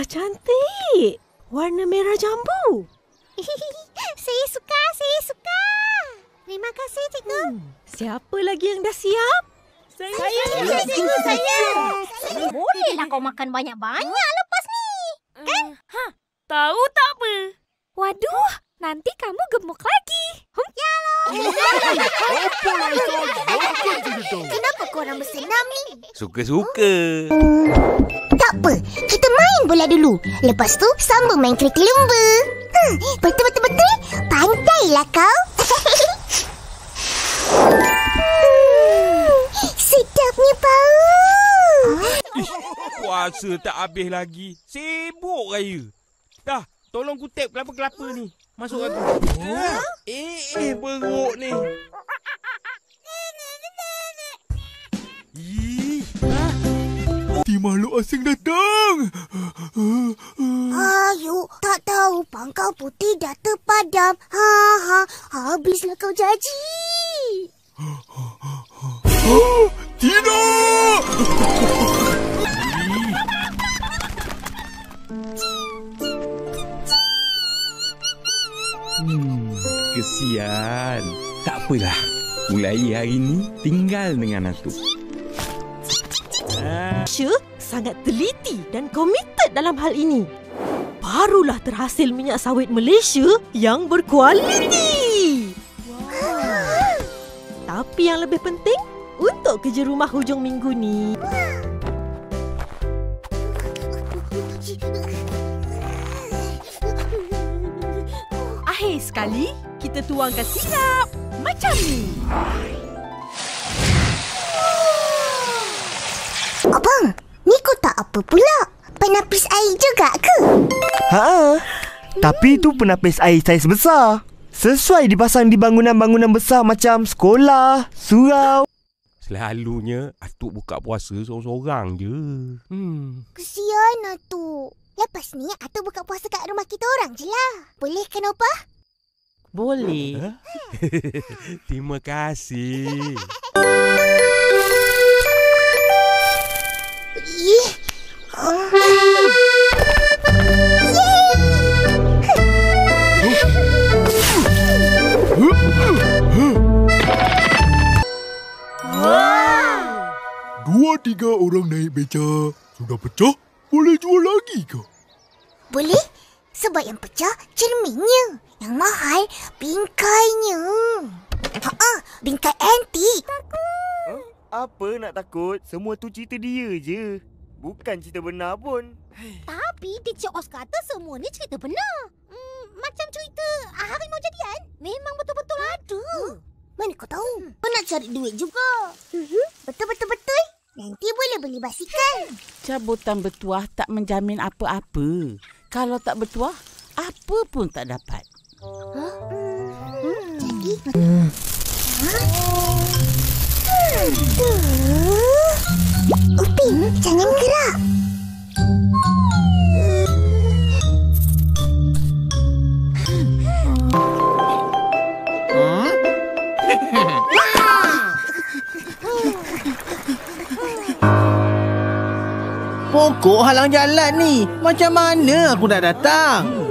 cantik. Warna merah jambu. Saya suka. Terima kasih, Cikgu. Siapa lagi yang dah siap? Saya. Bolehlah kau makan banyak-banyak lepas ni. Kan? Tahu tak apa? Waduh, nanti kamu gemuk lagi. Kenapa korang bersenam ni? Suka-suka. Tak apa, kita main bola dulu. Lepas tu, sambung main kereta lumba. Betul. Pandailah kau. Sedapnya bau. Puasa tak habis lagi. Sibuk raya. Dah, tolong kutip kelapa-kelapa ni. Masuk aku. Perut ni. Makhluk asing datang. Ayo, tak tahu pangkau putih dah terpadam. Habislah kau janji. Tidak! Kesian. Tak apalah. Mulai hari ni tinggal dengan Atuk. Malaysia sangat teliti dan komited dalam hal ini. Barulah terhasil minyak sawit Malaysia yang berkualiti. Tapi yang lebih penting, untuk kerja rumah hujung minggu ni, akhir sekali kita tuangkan sirap macam ni. Abang, ni kotak apa pula? Penapis air juga ke? Tapi itu penapis air saiz besar. Sesuai dipasang di bangunan-bangunan besar macam sekolah, surau. Selalunya Atuk buka puasa seorang-seorang je. Kesian Atuk. Lepas ni Atuk buka puasa kat rumah kita orang je lah. Boleh kan Opah? boleh. Terima kasih. Dua tiga orang naik beca. Sudah pecah, boleh jual lagi ke? Boleh. Sebab yang pecah cerminnya. Yang mahal bingkainya. Bingkai antik. Apa nak takut? Semua tu cerita dia je. Bukan cerita benar pun. Tapi Teacher Oz kata semua ni cerita benar. Macam cerita harimau jadian. Memang betul-betul ada. Mana kau tahu? Kau nak cari duit juga. Betul-betul. Nanti boleh beli basikal. Cabutan bertuah tak menjamin apa-apa. Kalau tak bertuah, apa pun tak dapat. Jadi... Upin, jangan gerak. Pokok halang jalan ni. Macam mana aku nak datang?